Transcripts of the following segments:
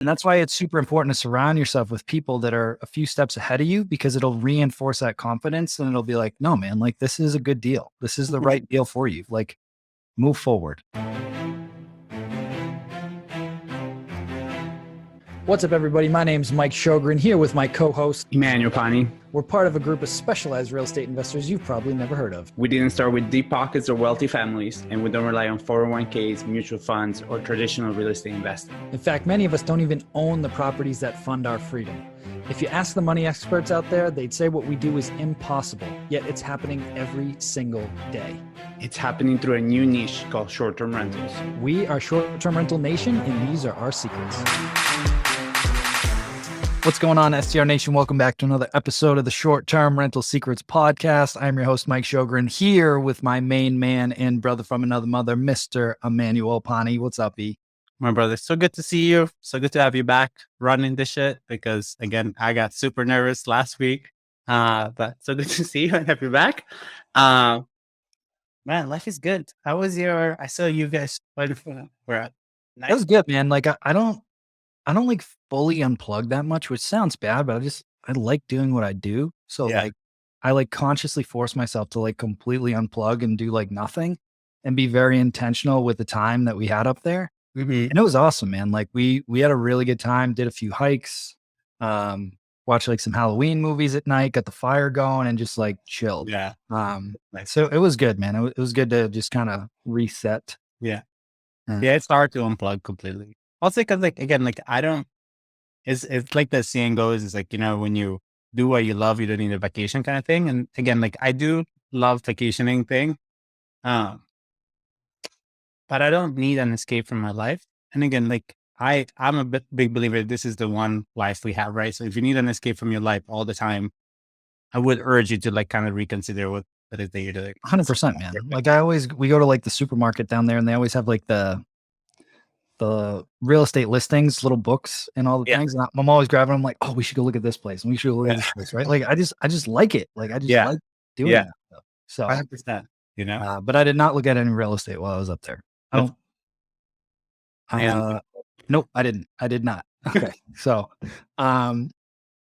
And that's why it's super important to surround yourself with people that are a few steps ahead of you, because it'll reinforce that confidence and it'll be like, no, man, like this is a good deal. This is the right deal for you. Like, move forward. What's up, everybody? My name's Mike Sjogren, here with my co-host, Emmanuel Pani. We're part of a group of specialized real estate investors you've probably never heard of. We didn't start with deep pockets or wealthy families, and we don't rely on 401ks, mutual funds, or traditional real estate investing. In fact, many of us don't even own the properties that fund our freedom. If you ask the money experts out there, they'd say what we do is impossible, yet it's happening every single day. It's happening through a new niche called short-term rentals. We are Short-Term Rental Nation, and these are our secrets. What's going on, STR Nation? Welcome back to another episode of the Short-Term Rental Secrets podcast. I'm your host, Mike Sjogren, here with my main man and brother from another mother, Mr. Emmanuel Pani. What's up, E? My brother, so good to see you. So good to have you back running this shit because, again, I got super nervous last week. But so good to see you and have you back. Man, life is good. How was I saw you guys. We're at night. That was good, man. Like, I don't like fully unplug that much, which sounds bad, but I like doing what I do. So Yeah. I like consciously force myself to like completely unplug and do like nothing and be very intentional with the time that we had up there. Mm-hmm. And it was awesome, man. Like we had a really good time, did a few hikes, watched like some Halloween movies at night, got the fire going and just like chilled. Yeah. Nice. So it was good, man. It was good to just kind of reset. Yeah. Mm. Yeah. It's hard to unplug completely. Also, because it's like the saying goes, it's like, when you do what you love, you don't need a vacation kind of thing. And again, like I do love vacationing thing. But I don't need an escape from my life. And again, like I'm a big believer, this is the one life we have, right? So if you need an escape from your life all the time, I would urge you to like kind of reconsider what it is that you're doing. 100%, man. Like we go to like the supermarket down there and they always have like the real estate listings, little books and all the things. And I'm always grabbing them like, oh, we should go look at this place and we should go look at this place, right? Like I just like it. Like I just like doing that stuff. So 100%, but I did not look at any real estate while I was up there. Nope, I didn't. I did not. Okay. So, but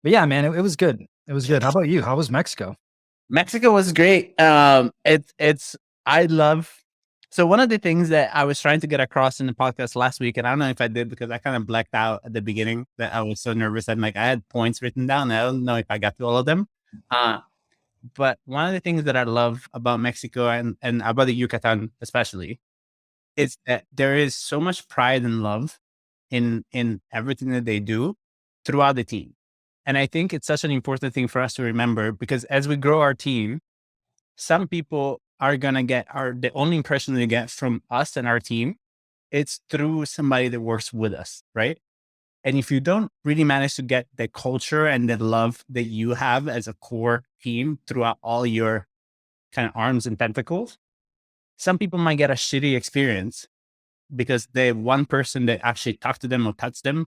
yeah, man, it was good. It was good. How about you? How was Mexico? Mexico was great. So one of the things that I was trying to get across in the podcast last week, and I don't know if I did because I kind of blacked out at the beginning that I was so nervous and like I had points written down. I don't know if I got to all of them. But one of the things that I love about Mexico and about the Yucatan especially is that there is so much pride and love in everything that they do throughout the team. And I think it's such an important thing for us to remember because as we grow our team, some people are going to the only impression they get from us and our team, it's through somebody that works with us, right? And if you don't really manage to get the culture and the love that you have as a core team throughout all your kind of arms and tentacles, some people might get a shitty experience because the one person that actually talked to them or touched them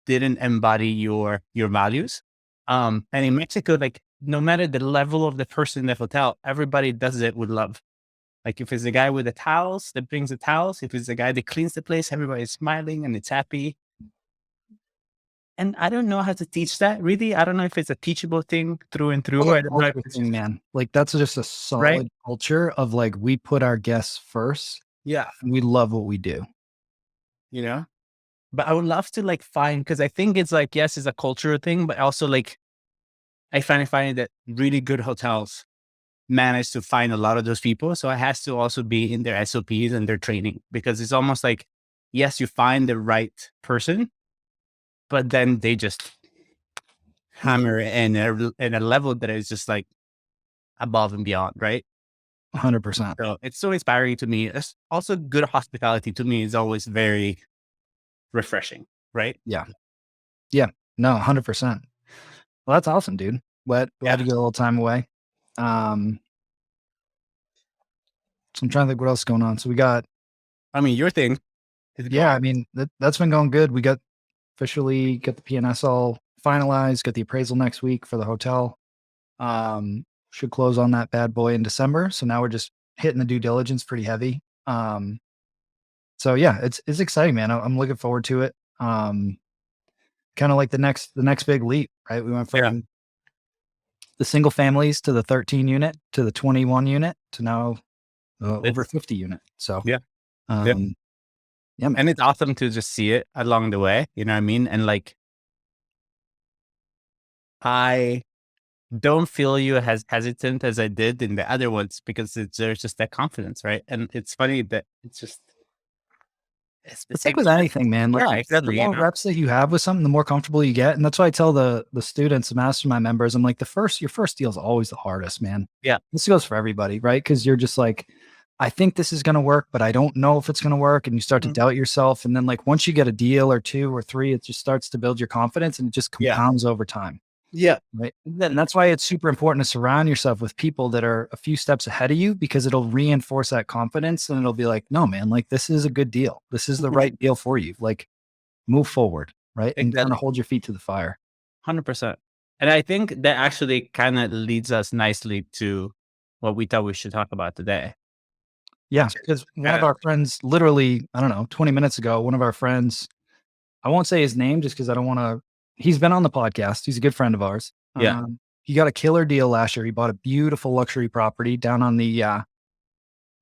didn't embody your values. And in Mexico, like no matter the level of the person in the hotel, everybody does it with love. Like if it's the guy with the towels that brings the towels, if it's the guy that cleans the place, everybody's smiling and it's happy. And I don't know how to teach that really. I don't know if it's a teachable thing through and through. I don't know if it's man. Like that's just a solid culture of like, we put our guests first. Yeah. And we love what we do. But I would love to like find, because I think it's like, yes, it's a cultural thing, but also like, I find that really good hotels manage to find a lot of those people. So it has to also be in their SOPs and their training, because it's almost like, yes, you find the right person, but then they just hammer it in a level that is just like above and beyond, right? 100%. So it's so inspiring to me. It's also good hospitality to me is always very refreshing, right? Yeah. No, 100%. Well, that's awesome, dude. Glad to get a little time away. So I'm trying to think what else is going on. So we got, your thing. That's been going good. We officially got the PNS all finalized, got the appraisal next week for the hotel. Should close on that bad boy in December. So now we're just hitting the due diligence pretty heavy. So yeah, it's exciting, man. I'm looking forward to it. kind of like the next big leap, right? We went from the single families to the 13 unit to the 21 unit to now over 50 unit. So yeah, man. And it's awesome to just see it along the way. You know what I mean? And like, I don't feel you as hesitant as I did in the other ones because there's just that confidence, right? And it's funny that it's like with anything, man. Like exactly. The more reps that you have with something, the more comfortable you get. And that's why I tell the students, the mastermind members, I'm like, your first deal is always the hardest, man. Yeah. This goes for everybody, right? Because you're just like, I think this is going to work, but I don't know if it's going to work. And you start to doubt yourself. And then like, once you get a deal or two or three, it just starts to build your confidence and it just compounds over time. Yeah. Right. And that's why it's super important to surround yourself with people that are a few steps ahead of you, because it'll reinforce that confidence and it'll be like, no, man, like this is a good deal. This is the right deal for you. Like move forward. Right. And kind of hold your feet to the fire. 100%. And I think that actually kind of leads us nicely to what we thought we should talk about today. Yeah. Because one of our friends, literally, I don't know, 20 minutes ago, one of our friends, I won't say his name just because I don't want to. He's been on the podcast. He's a good friend of ours. Yeah. He got a killer deal last year. He bought a beautiful luxury property down on the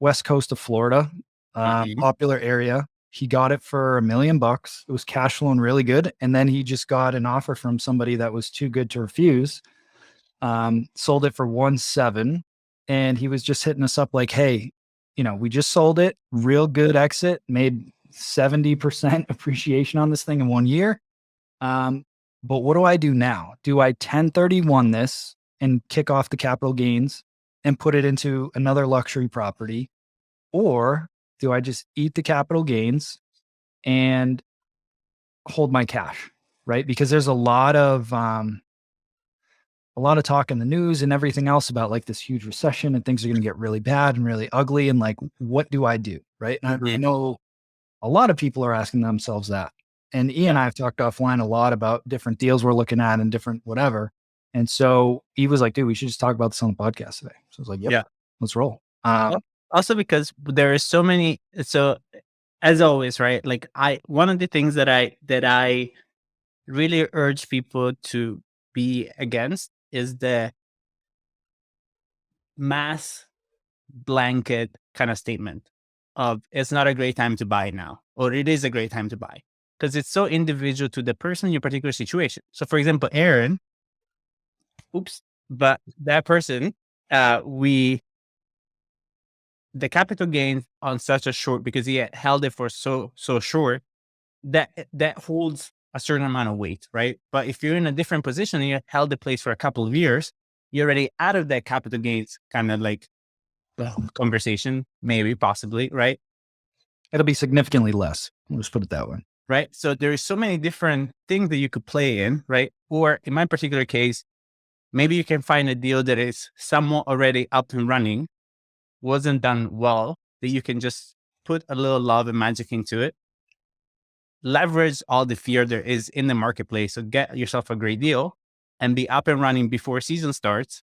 west coast of Florida, popular area. He got it for $1 million. It was cash flowing really good. And then he just got an offer from somebody that was too good to refuse. Sold it for 1.7. And he was just hitting us up like, hey, we just sold it. Real good exit. Made 70% appreciation on this thing in 1 year. But what do I do now? Do I 1031 this and kick off the capital gains and put it into another luxury property? Or do I just eat the capital gains and hold my cash? Right? Because there's a lot of talk in the news and everything else about like this huge recession and things are going to get really bad and really ugly. And like, what do I do? Right. And I know a lot of people are asking themselves that. And Ian and I have talked offline a lot about different deals we're looking at and different whatever. And so he was like, dude, we should just talk about this on the podcast today. So I was like, yep, let's roll. Also because there is so many, so as always, right? Like one of the things that I really urge people to be against is the mass blanket kind of statement of it's not a great time to buy now, or it is a great time to buy. Because it's so individual to the person in your particular situation. So for example, Aaron, but that person, the capital gains on such a short, because he had held it for so short, that holds a certain amount of weight, right? But if you're in a different position and you held the place for a couple of years, you're already out of that capital gains kind of like conversation, maybe, possibly, right? It'll be significantly less. Let's put it that way. Right. So there's so many different things that you could play in, right? Or in my particular case, maybe you can find a deal that is somewhat already up and running, wasn't done well, that you can just put a little love and magic into it, leverage all the fear there is in the marketplace. So get yourself a great deal and be up and running before season starts.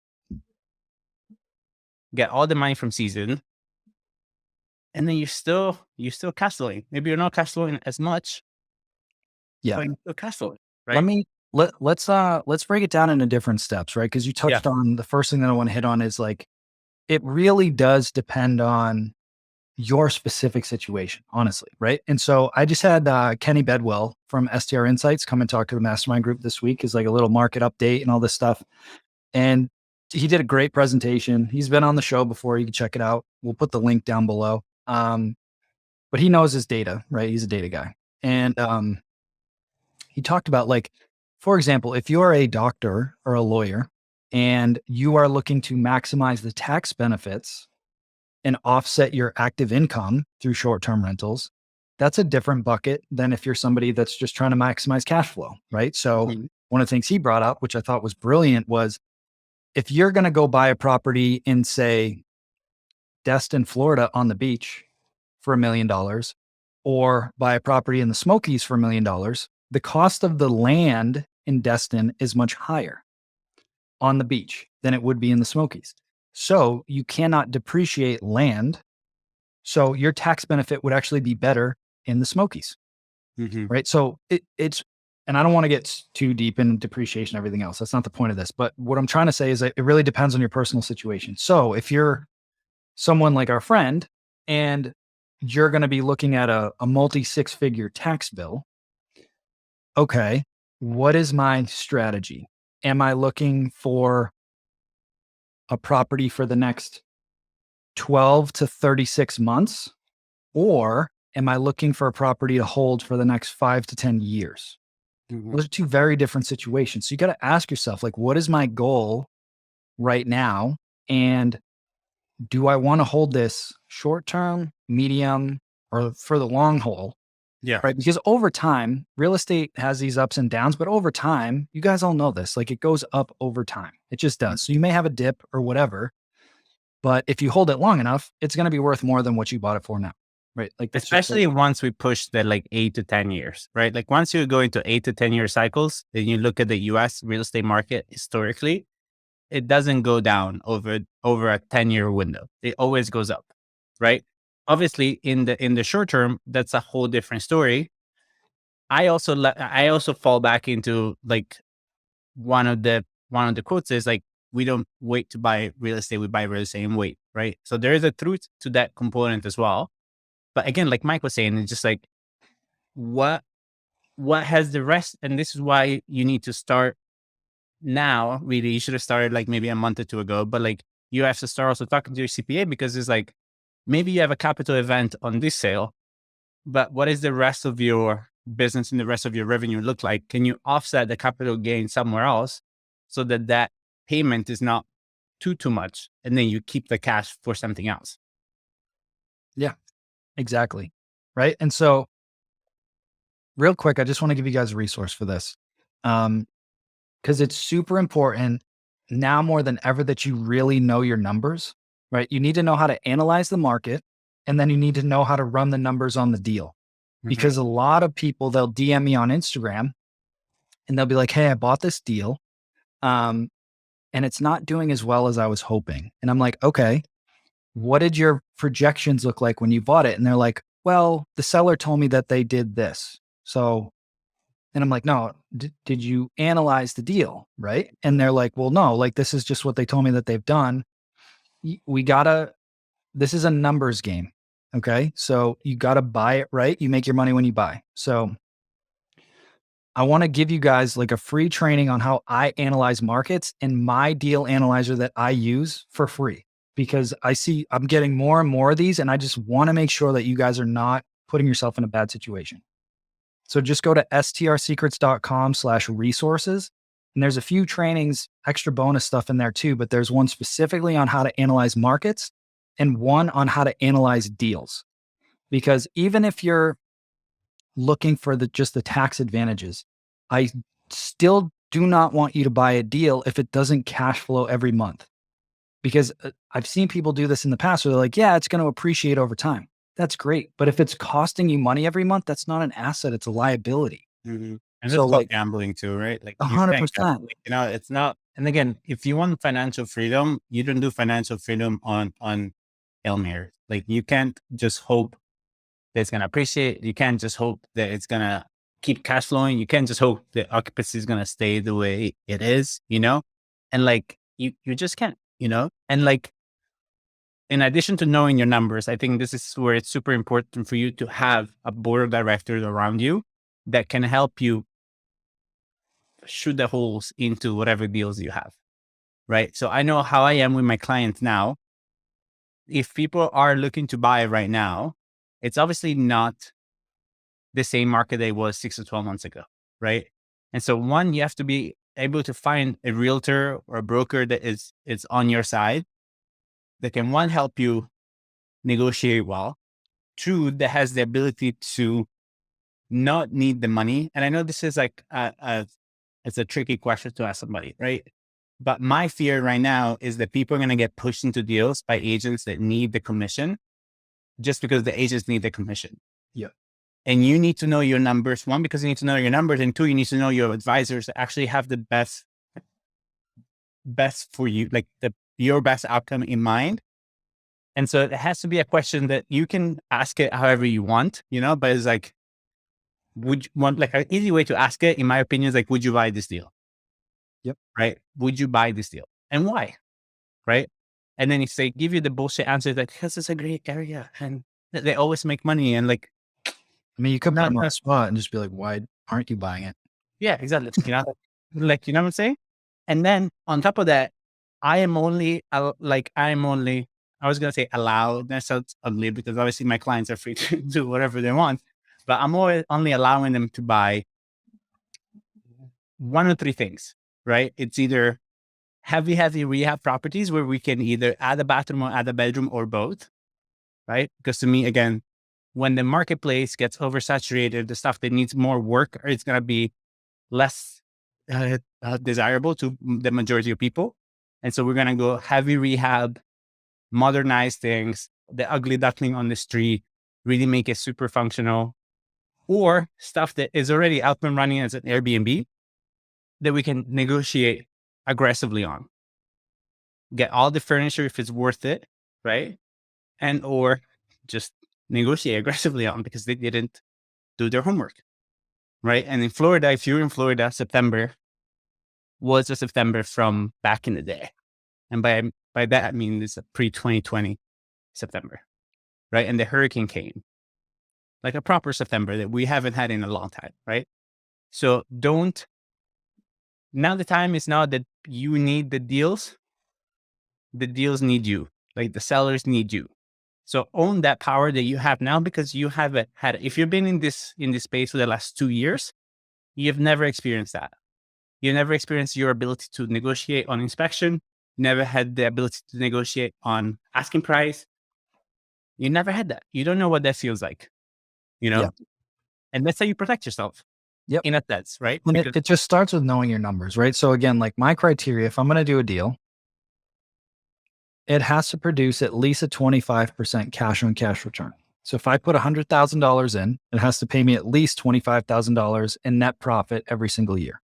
Get all the money from season. And then you're still cash flowing. Maybe you're not cash flowing as much. Yeah. But you're still cash flowing, right? Let's break it down into different steps, right? Because you touched on the first thing that I want to hit on is like, it really does depend on your specific situation, honestly, right? And so I just had Kenny Bedwell from STR Insights come and talk to the mastermind group this week as like a little market update and all this stuff. And he did a great presentation. He's been on the show before. You can check it out. We'll put the link down below. But he knows his data, right? He's a data guy. And he talked about like, for example, if you're a doctor or a lawyer and you are looking to maximize the tax benefits and offset your active income through short-term rentals, that's a different bucket than if you're somebody that's just trying to maximize cash flow, right? So one of the things he brought up, which I thought was brilliant, was if you're going to go buy a property in, say, Destin, Florida on the beach for $1 million, or buy a property in the Smokies for $1 million, the cost of the land in Destin is much higher on the beach than it would be in the Smokies. So you cannot depreciate land. So your tax benefit would actually be better in the Smokies. right? So it's, and I don't want to get too deep in depreciation and everything else. That's not the point of this. But what I'm trying to say is that it really depends on your personal situation. So if you're someone like our friend and you're going to be looking at a multi 6-figure tax bill, okay, what is my strategy? Am I looking for a property for the next 12 to 36 months? Or am I looking for a property to hold for the next 5 to 10 years? Those are two very different situations. So you got to ask yourself, like, what is my goal right now? And do I want to hold this short term, medium, or for the long haul? Yeah. Right. Because over time, real estate has these ups and downs, but over time, you guys all know this, like it goes up over time. It just does. So you may have a dip or whatever, but if you hold it long enough, it's going to be worth more than what you bought it for now. Right. Like especially once we push the like 8 to 10 years, right? Like once you go into 8 to 10 year cycles, then you look at the US real estate market historically, it doesn't go down over a 10-year window. It always goes up, right? Obviously in the short term, that's a whole different story. I also fall back into like one of the quotes is like, we don't wait to buy real estate, we buy real estate and wait, right? So there is a truth to that component as well. But again, like Mike was saying, it's just like, what has the rest? And this is why you need to start now. Really, you should have started like maybe a month or two ago, but like you have to start also talking to your CPA, because it's like, maybe you have a capital event on this sale, but what is the rest of your business and the rest of your revenue look like? Can you offset the capital gain somewhere else so that that payment is not too much? And then you keep the cash for something else. Yeah. Exactly. Right. And so, real quick, I just want to give you guys a resource for this. Because it's super important now more than ever that you really know your numbers, right? You need to know how to analyze the market, and then you need to know how to run the numbers on the deal. Because a lot of people, they'll DM me on Instagram and they'll be like, hey, I bought this deal. And it's not doing as well as I was hoping. And I'm like, okay, what did your projections look like when you bought it? And they're like, well, the seller told me that they did this. So, and I'm like, no, did you analyze the deal? Right. And they're like, well, no, like this is just what they told me that they've done. This is a numbers game. Okay. So you got to buy it right. You make your money when you buy. So I want to give you guys like a free training on how I analyze markets and my deal analyzer that I use for free, because I'm getting more and more of these, and I just want to make sure that you guys are not putting yourself in a bad situation. So just go to strsecrets.com/resources. And there's a few trainings, extra bonus stuff in there too, but there's one specifically on how to analyze markets and one on how to analyze deals. Because even if you're looking for just the tax advantages, I still do not want you to buy a deal if it doesn't cash flow every month. Because I've seen people do this in the past where they're like, yeah, it's going to appreciate over time. That's great. But if it's costing you money every month, that's not an asset. It's a liability. And so it's like gambling too, right? Like 100%. It's not. And again, if you want financial freedom, you don't do financial freedom on Hail Mary. Like you can't just hope that it's going to appreciate. You can't just hope that it's going to keep cash flowing. You can't just hope the occupancy is going to stay the way it is, and like you just can't, and like, in addition to knowing your numbers, I think this is where it's super important for you to have a board of directors around you that can help you shoot the holes into whatever deals you have, right? So I know how I am with my clients now. If people are looking to buy right now, it's obviously not the same market they was 6 to 12 months ago, right? And so one, you have to be able to find a realtor or a broker that is on your side, that can, one, help you negotiate well, two, that has the ability to not need the money. And I know this is like it's a tricky question to ask somebody, right? But my fear right now is that people are going to get pushed into deals by agents that need the commission just because the agents need the commission. Yeah. And you need to know your numbers, one, because you need to know your numbers, and two, you need to know your advisors that actually have the best for you, like your best outcome in mind. And so it has to be a question that you can ask it however you want, but it's like, would you want, like, an easy way to ask it, in my opinion, is like, would you buy this deal? Yep. Right? Would you buy this deal? And why? Right? And then if they give you the bullshit answer, like, because it's a great area and they always make money, and like, I mean, you could put not, them on the spot and just be like, why aren't you buying it? yeah, exactly. You know, like, you know what I'm saying? And then on top of that, I was going to say allowed, that sounds ugly because obviously my clients are free to do whatever they want, but I'm always only allowing them to buy one or three things, right? It's either heavy rehab properties where we can either add a bathroom or add a bedroom or both, right? Because to me, again, when the marketplace gets oversaturated, the stuff that needs more work, it's going to be less desirable to the majority of people. And so we're going to go heavy rehab, modernize things, the ugly duckling on the street, really make it super functional, or stuff that is already up and running as an Airbnb that we can negotiate aggressively on. Get all the furniture if it's worth it, right? And or just negotiate aggressively on because they didn't do their homework, right? And in Florida, if you're in Florida, September was a September from back in the day. And by that, I mean it's a pre-2020 September, right? And the hurricane came, like a proper September that we haven't had in a long time, right? So now the time is now that you need the deals need you, like the sellers need you. So own that power that you have now, because you haven't had it. If you've been in this space for the last 2 years, you've never experienced that. You never experienced your ability to negotiate on inspection, never had the ability to negotiate on asking price. You never had that. You don't know what that feels like, you know? Yep. And that's how you protect yourself. Yep. In a sense, right? And it just starts with knowing your numbers, right? So again, like my criteria, if I'm going to do a deal, it has to produce at least a 25% cash on cash return. So if I put $100,000 in, it has to pay me at least $25,000 in net profit every single year,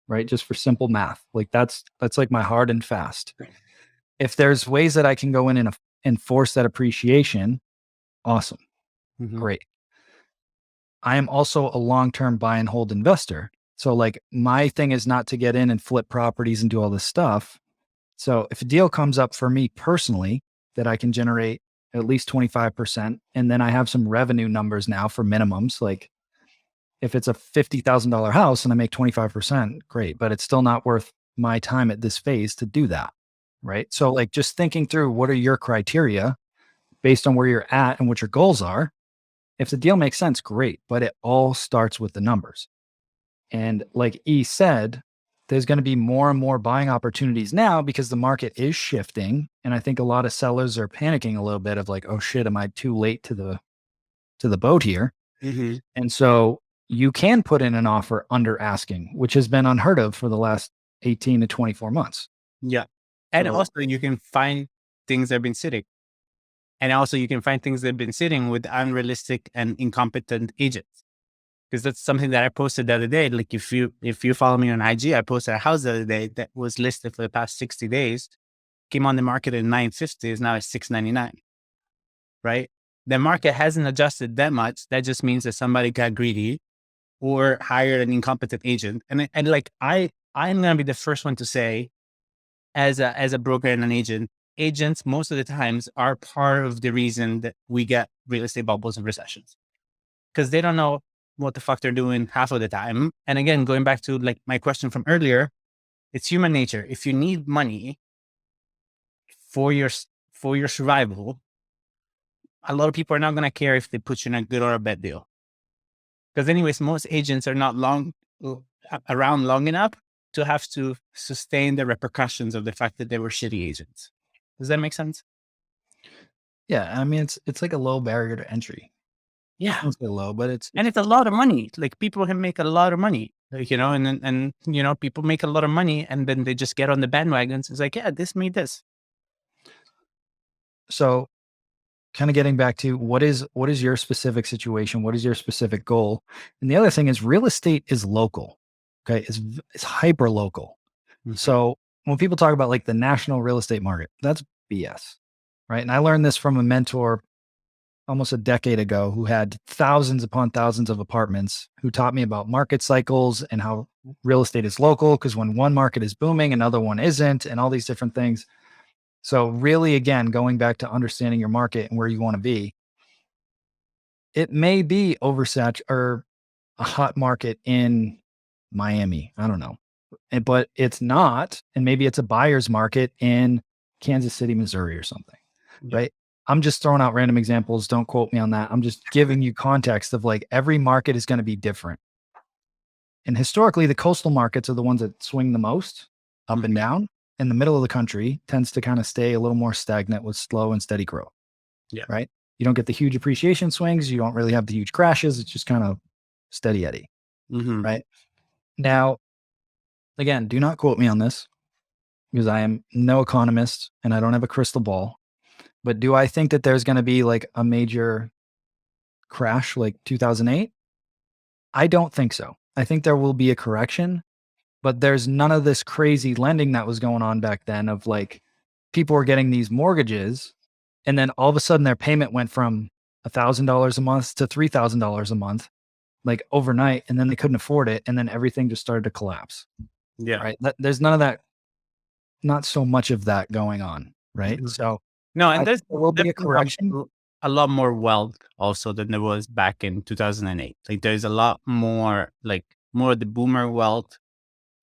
right? Just for simple math. Like that's like my hard and fast. If there's ways that I can go in and enforce that appreciation, awesome. Great. I am also a long-term buy and hold investor. So like my thing is not to get in and flip properties and do all this stuff. So if a deal comes up for me personally that I can generate at least 25%, and then I have some revenue numbers now for minimums, like if it's a $50,000 house and I make 25%, great, but it's still not worth my time at this phase to do that, right? So like just thinking through what are your criteria based on where you're at and what your goals are. If the deal makes sense, great, but it all starts with the numbers. And like E said, there's going to be more and more buying opportunities now because the market is shifting. And I think a lot of sellers are panicking a little bit of like, oh shit, am I too late to the boat here? And so you can put in an offer under asking, which has been unheard of for the last 18 to 24 months. Yeah. And also you can find things that have been sitting. And also you can find things that have been sitting with unrealistic and incompetent agents. Because that's something that I posted the other day. Like if you follow me on IG, I posted a house the other day that was listed for the past 60 days, came on the market at $950, is now at $699. Right? The market hasn't adjusted that much. That just means that somebody got greedy or hired an incompetent agent. And like I'm gonna be the first one to say, as a broker and an agent, agents most of the times are part of the reason that we get real estate bubbles and recessions. Because they don't know what the fuck they're doing half of the time. And again, going back to like my question from earlier, it's human nature. If you need money for your survival, a lot of people are not going to care if they put you in a good or a bad deal. Because anyways, most agents are not around long enough to have to sustain the repercussions of the fact that they were shitty agents. Does that make sense? Yeah. I mean, it's like a low barrier to entry. Yeah. It's low, but it's a lot of money. Like people can make a lot of money, like, you know, and you know, people make a lot of money and then they just get on the bandwagons. It's like, yeah, this made this. So kind of getting back to what is your specific situation? What is your specific goal? And the other thing is real estate is local. Okay. It's hyper local. So when people talk about like the national real estate market, that's BS. Right. And I learned this from a mentor almost a decade ago who had thousands upon thousands of apartments, who taught me about market cycles and how real estate is local, because when one market is booming, another one isn't, and all these different things. So really, again, going back to understanding your market and where you want to be, it may be oversaturated or a hot market in Miami. I don't know. But it's not. And maybe it's a buyer's market in Kansas City, Missouri or something. Yeah. Right. I'm just throwing out random examples. Don't quote me on that. I'm just giving you context of like every market is going to be different. And historically, the coastal markets are the ones that swing the most up and down. And the middle of the country tends to kind of stay a little more stagnant with slow and steady growth. Yeah. Right. You don't get the huge appreciation swings. You don't really have the huge crashes. It's just kind of steady Eddie. Right. Now, again, do not quote me on this because I am no economist and I don't have a crystal ball. But do I think that there's going to be like a major crash like 2008? I don't think so. I think there will be a correction, but there's none of this crazy lending that was going on back then of like people were getting these mortgages and then all of a sudden their payment went from $1,000 a month to $3,000 a month, like overnight, and then they couldn't afford it. And then everything just started to collapse. Yeah. Right. There's none of that, not so much of that going on. Right. So no, and there will be a correction. A lot more wealth also than there was back in 2008. Like there's a lot more, like more of the boomer wealth.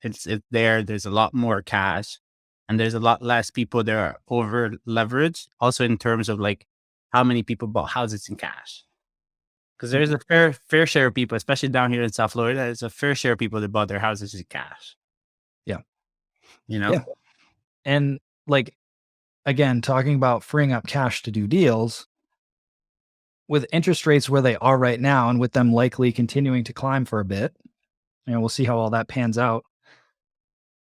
It's there. There's a lot more cash, and there's a lot less people that are over leveraged. Also in terms of like how many people bought houses in cash. Because there's a fair share of people, especially down here in South Florida, there's a fair share of people that bought their houses in cash. Yeah. You know? Yeah. And like, again, talking about freeing up cash to do deals, with interest rates where they are right now and with them likely continuing to climb for a bit, and we'll see how all that pans out.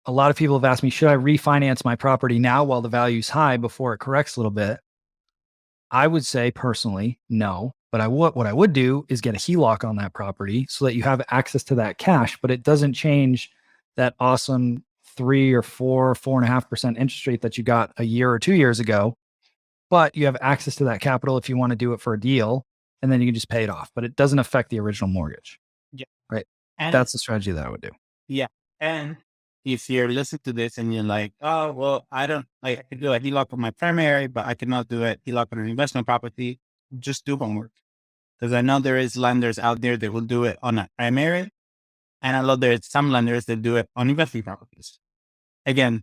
A lot of people have asked me, should I refinance my property now while the value's high before it corrects a little bit? I would say personally, no. But what I would do is get a HELOC on that property so that you have access to that cash, but it doesn't change that awesome 3 or 4.5% interest rate that you got a year or 2 years ago. But you have access to that capital if you want to do it for a deal, and then you can just pay it off. But it doesn't affect the original mortgage. Yeah. Right. And that's the strategy that I would do. Yeah. And if you're listening to this and you're like, oh, well, I could do a HELOC on my primary, but I cannot do a HELOC on an investment property, just do homework. Because I know there is lenders out there that will do it on a primary. And I know there's some lenders that do it on investment properties. Again,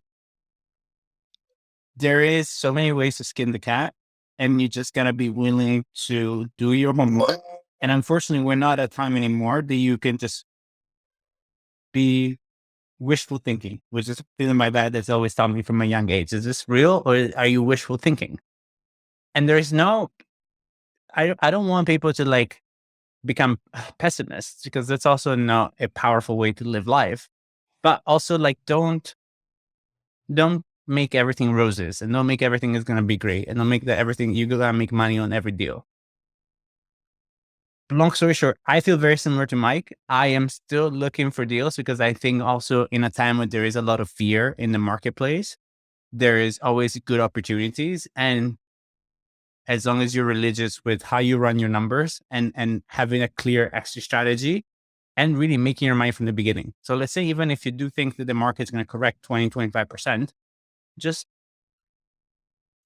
there is so many ways to skin the cat, and you just gotta be willing to do your homework. And unfortunately, we're not at a time anymore that you can just be wishful thinking, which is feeling my dad that's always taught me from a young age. Is this real or are you wishful thinking? And there's no, I don't want people to like become pessimists, because that's also not a powerful way to live life. But also like, don't make everything roses, and don't make everything is going to be great, and don't make that everything you're going to make money on every deal. Long story short, I feel very similar to Mike. I am still looking for deals because I think also in a time when there is a lot of fear in the marketplace, there is always good opportunities. And as long as you're religious with how you run your numbers and having a clear exit strategy and really making your money from the beginning. So let's say, even if you do think that the market's going to correct 20, 25%, just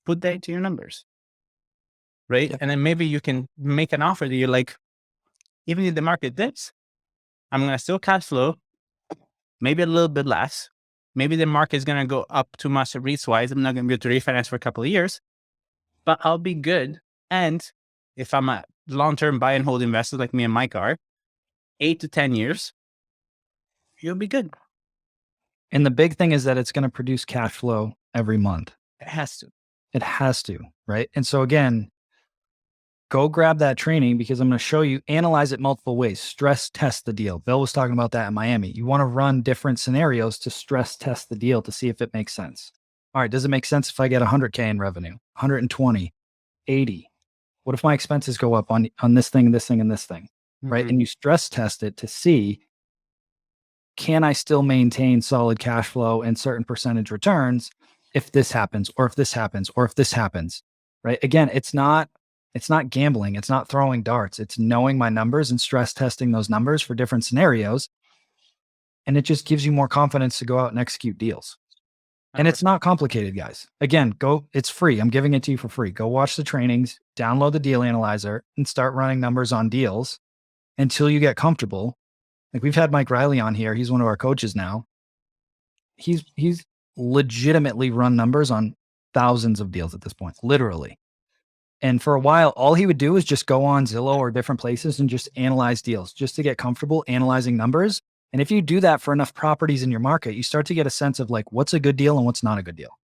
put that into your numbers. Right. Yep. And then maybe you can make an offer that you're like, even if the market dips, I'm going to still cash flow, maybe a little bit less. Maybe the market is going to go up too much REITs-wise. I'm not going to be able to refinance for a couple of years, but I'll be good. And if I'm a long-term buy and hold investor like me and Mike are, 8 to 10 years, you'll be good. And the big thing is that it's going to produce cash flow every month. It has to. It has to, right? And so again, go grab that training, because I'm going to show you, analyze it multiple ways, stress test the deal. Bill was talking about that in Miami. You want to run different scenarios to stress test the deal to see if it makes sense. All right, does it make sense if I get 100K in revenue, 120, 80? What if my expenses go up on this thing, this thing, and this thing, right? And you stress test it to see, can I still maintain solid cash flow and certain percentage returns if this happens, or if this happens, or if this happens, right? Again, it's not It's not gambling. It's not throwing darts. It's knowing my numbers and stress testing those numbers for different scenarios. And it just gives you more confidence to go out and execute deals. And it's not complicated, guys. Again, it's free. I'm giving it to you for free. Go watch the trainings, download the deal analyzer, and start running numbers on deals until you get comfortable. Like, we've had Mike Riley on here. He's one of our coaches now. He's legitimately run numbers on thousands of deals at this point, literally. And for a while, all he would do is just go on Zillow or different places and just analyze deals just to get comfortable analyzing numbers. And if you do that for enough properties in your market, you start to get a sense of like what's a good deal and what's not a good deal.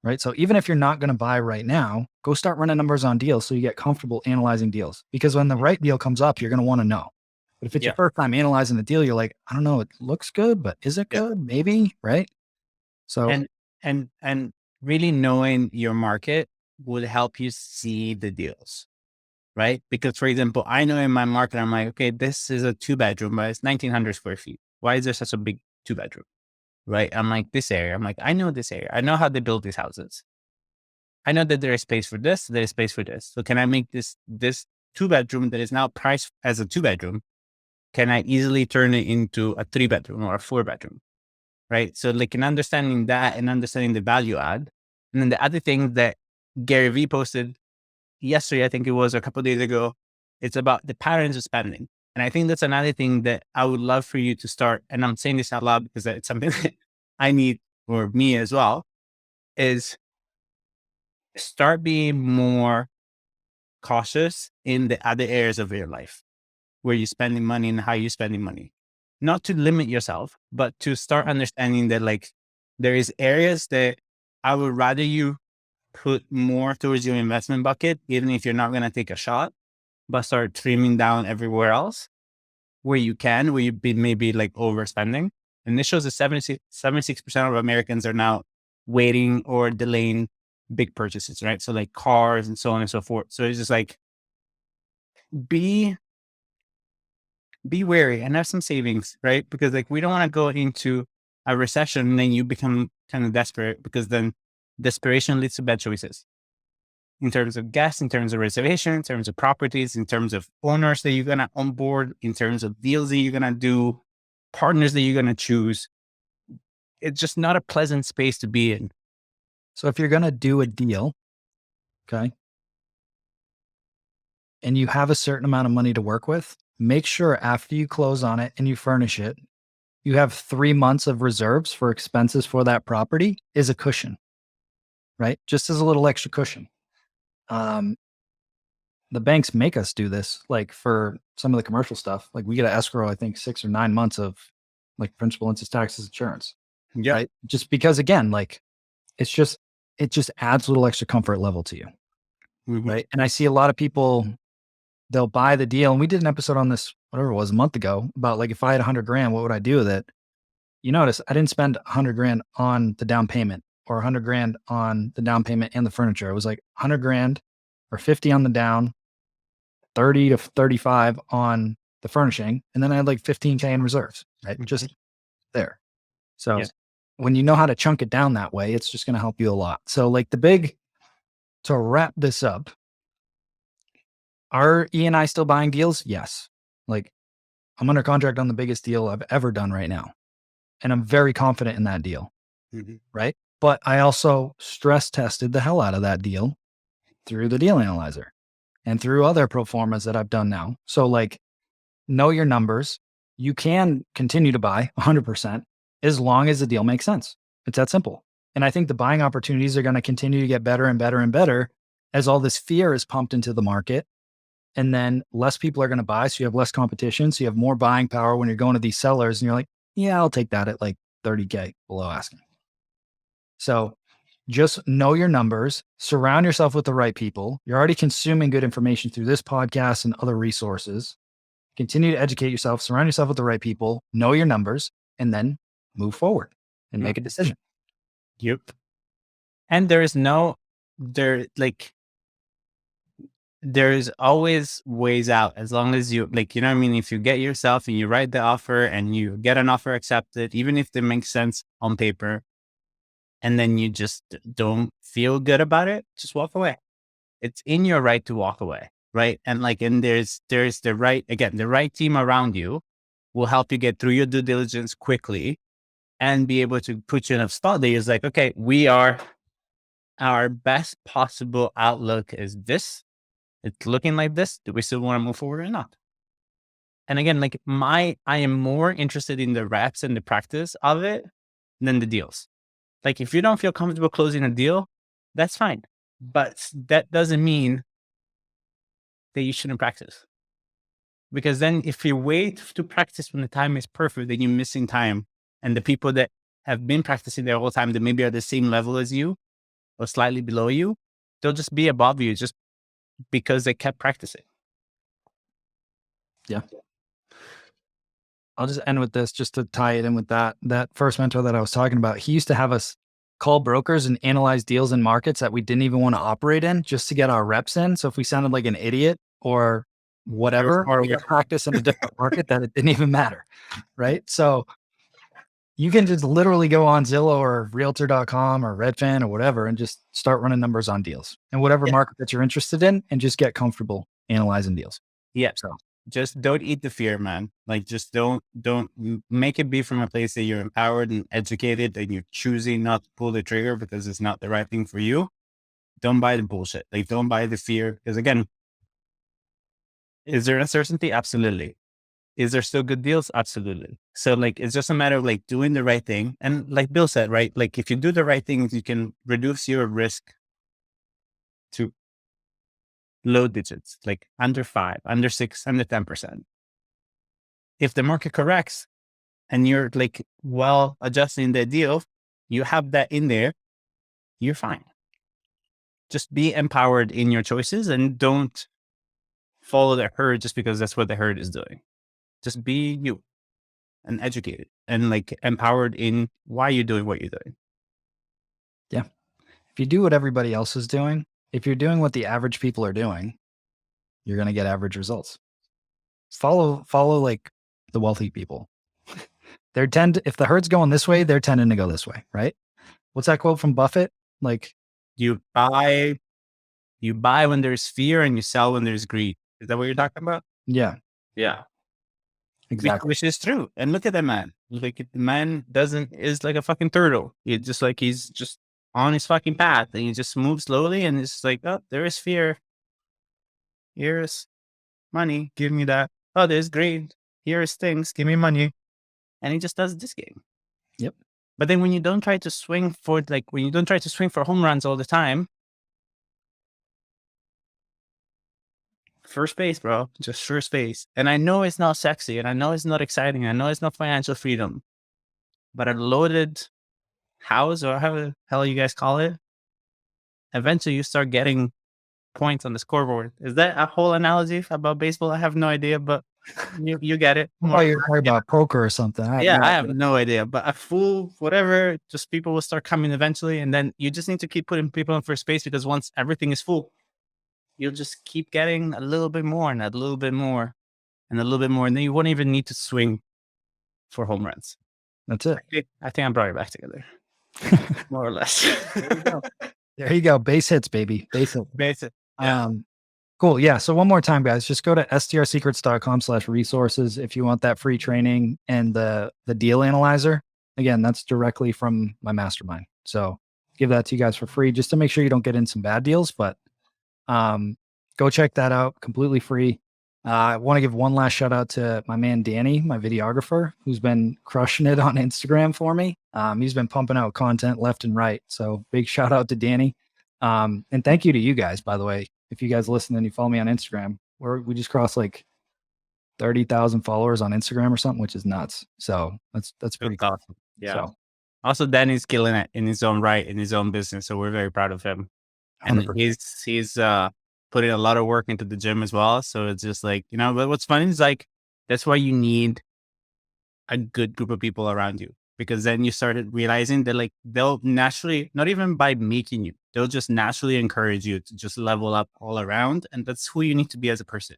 Right. So even if you're not going to buy right now, go start running numbers on deals so you get comfortable analyzing deals. Because when the right deal comes up, you're going to want to know. But if it's your first time analyzing the deal, you're like, I don't know, it looks good, but is it good? Maybe, right? So and really knowing your market would help you see the deals, right? Because for example, I know in my market, I'm like, okay, this is a 2-bedroom, but it's 1,900 square feet. Why is there such a big 2-bedroom? Right? I'm like, this area. I'm like, I know this area. I know how they build these houses. I know that there is space for this. There is space for this. So can I make this 2-bedroom that is now priced as a 2-bedroom? Can I easily turn it into a 3-bedroom or a 4-bedroom? Right? So like in understanding that and understanding the value add. And then the other thing that Gary Vee posted yesterday, I think it was, a couple of days ago, it's about the patterns of spending. And I think that's another thing that I would love for you to start. And I'm saying this out loud because it's something that I need for me as well, is start being more cautious in the other areas of your life where you're spending money and how you're spending money. Not to limit yourself, but to start understanding that like there is areas that I would rather you put more towards your investment bucket, even if you're not going to take a shot, but start trimming down everywhere else where you can, where you've been maybe like overspending. And this shows that 76% of Americans are now waiting or delaying big purchases, right? So like cars and so on and so forth. So it's just like, be wary and have some savings, right? Because like we don't want to go into a recession and then you become kind of desperate, because then desperation leads to bad choices in terms of guests, in terms of reservation, in terms of properties, in terms of owners that you're going to onboard, in terms of deals that you're going to do, partners that you're going to choose. It's just not a pleasant space to be in. So if you're going to do a deal, okay, and you have a certain amount of money to work with, make sure after you close on it and you furnish it, you have 3 months of reserves for expenses for that property is a cushion, right? Just as a little extra cushion. The banks make us do this, like for some of the commercial stuff. Like we get an escrow, I think 6 or 9 months of like principal, interest, taxes, insurance. Yeah. Right. Just because again, like it just adds a little extra comfort level to you. Mm-hmm. Right. And I see a lot of people, they'll buy the deal. And we did an episode on this, whatever it was, a month ago, about like, if I had 100 grand, what would I do with it? You notice I didn't spend 100 grand on the down payment or 100 grand on the down payment and the furniture. It was like 100 grand or 50 on the down, 30 to 35 on the furnishing. And then I had like 15K in reserves, right? Mm-hmm. Just there. So when you know how to chunk it down that way, it's just going to help you a lot. So like to wrap this up, are E and I still buying deals? Yes. Like I'm under contract on the biggest deal I've ever done right now. And I'm very confident in that deal. Mm-hmm. Right. But I also stress tested the hell out of that deal through the deal analyzer and through other pro formas that I've done now. So like, know your numbers. You can continue to buy 100% as long as the deal makes sense. It's that simple. And I think the buying opportunities are going to continue to get better and better and better as all this fear is pumped into the market. And then less people are going to buy. So you have less competition. So you have more buying power when you're going to these sellers and you're like, yeah, I'll take that at like 30K below asking. So just know your numbers, surround yourself with the right people. You're already consuming good information through this podcast and other resources. Continue to educate yourself, surround yourself with the right people, know your numbers, and then move forward and make a decision. Yep. And there's always ways out, as long as you like, you know what I mean? If you get yourself and you write the offer and you get an offer accepted, even if it makes sense on paper, and then you just don't feel good about it, just walk away. it's in your right to walk away, right? And like, and there's the right team around you will help you get through your due diligence quickly and be able to put you in a spot that is like, okay, our best possible outlook is this. It's looking like this. Do we still want to move forward or not? And again, like I am more interested in the reps and the practice of it than the deals. Like if you don't feel comfortable closing a deal, that's fine. But that doesn't mean that you shouldn't practice. Because then if you wait to practice when the time is perfect, then you're missing time. And the people that have been practicing their whole time that maybe are the same level as you or slightly below you, they'll just be above you just because they kept practicing. Yeah. I'll just end with this just to tie it in with that first mentor that I was talking about. He used to have us call brokers and analyze deals in markets that we didn't even want to operate in just to get our reps in. So if we sounded like an idiot or whatever, we could practice in a different market that it didn't even matter. Right. So you can just literally go on Zillow or realtor.com or Redfin or whatever and just start running numbers on deals and whatever market that you're interested in and just get comfortable analyzing deals. Yeah. So just don't eat the fear, man. Like just don't make it be from a place that you're empowered and educated and you're choosing not to pull the trigger because it's not the right thing for you. Don't buy the bullshit. Like don't buy the fear. Because again, is there uncertainty? Absolutely. Is there still good deals? Absolutely. So like, it's just a matter of like doing the right thing. And like Bill said, right? Like if you do the right things, you can reduce your risk to low digits, like under 5, under 6, under 10%. If the market corrects and you're like well adjusting the deal, you have that in there, you're fine. Just be empowered in your choices and don't follow the herd just because that's what the herd is doing. Just be you and educated and like empowered in why you're doing what you're doing. Yeah. If you do what everybody else is doing, if you're doing what the average people are doing, you're going to get average results. Follow like the wealthy people. If the herd's going this way, they're tending to go this way, right? What's that quote from Buffett? Like you buy when there's fear and you sell when there's greed. Is that what you're talking about? Yeah. Yeah. Exactly. Which is true. And look at that man. Like the man is like a fucking turtle. He's just on his fucking path and he just moves slowly and it's like, oh, there is fear. Here's money. Give me that. Oh, there's greed. Here's things. Give me money. And he just does this game. Yep. But then when you don't try to swing for home runs all the time, first base, bro, just first base. And I know it's not sexy and I know it's not exciting. I know it's not financial freedom, but a loaded house or however the hell you guys call it, eventually you start getting points on the scoreboard. Is that a whole analogy about baseball? I have no idea, but you get it. Oh, you're talking about poker or something. I have no idea, but a fool, whatever, just people will start coming eventually. And then you just need to keep putting people in first base because once everything is full, you'll just keep getting a little bit more and a little bit more and a little bit more. And then you won't even need to swing for home runs. That's it. I think I brought it back together. More or less. There you go. Base hits, baby. Base hits. Base it. Yeah. Cool. Yeah. So one more time, guys, just go to strsecrets.com/resources if you want that free training and the deal analyzer. Again, that's directly from my mastermind. So give that to you guys for free just to make sure you don't get in some bad deals. But go check that out. Completely free. I want to give one last shout out to my man, Danny, my videographer, who's been crushing it on Instagram for me. He's been pumping out content left and right. So big shout out to Danny. And thank you to you guys, by the way. If you guys listen and you follow me on Instagram, we just crossed like 30,000 followers on Instagram or something, which is nuts. So that's pretty cool. Awesome. Yeah. So. Also, Danny's killing it in his own right, in his own business. So we're very proud of him. 100%. And he's putting a lot of work into the gym as well. So it's just like, but what's funny is like, that's why you need a good group of people around you, because then you started realizing that like, they'll naturally, not even by making you, they'll just naturally encourage you to just level up all around. And that's who you need to be as a person.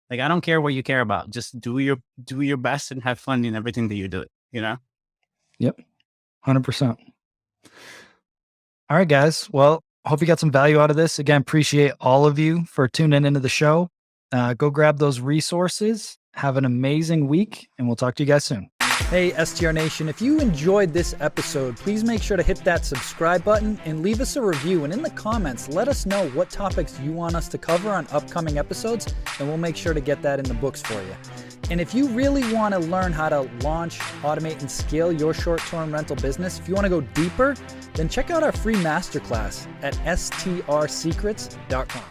Like, I don't care what you care about. Just do your best and have fun in everything that you do, Yep. 100%. All right, guys. Well, hope you got some value out of this. Again, appreciate all of you for tuning into the show. Go grab those resources. Have an amazing week, and we'll talk to you guys soon. Hey, STR Nation, if you enjoyed this episode, please make sure to hit that subscribe button and leave us a review. And in the comments, let us know what topics you want us to cover on upcoming episodes, and we'll make sure to get that in the books for you. And if you really want to learn how to launch, automate, and scale your short-term rental business, if you want to go deeper, then check out our free masterclass at strsecrets.com.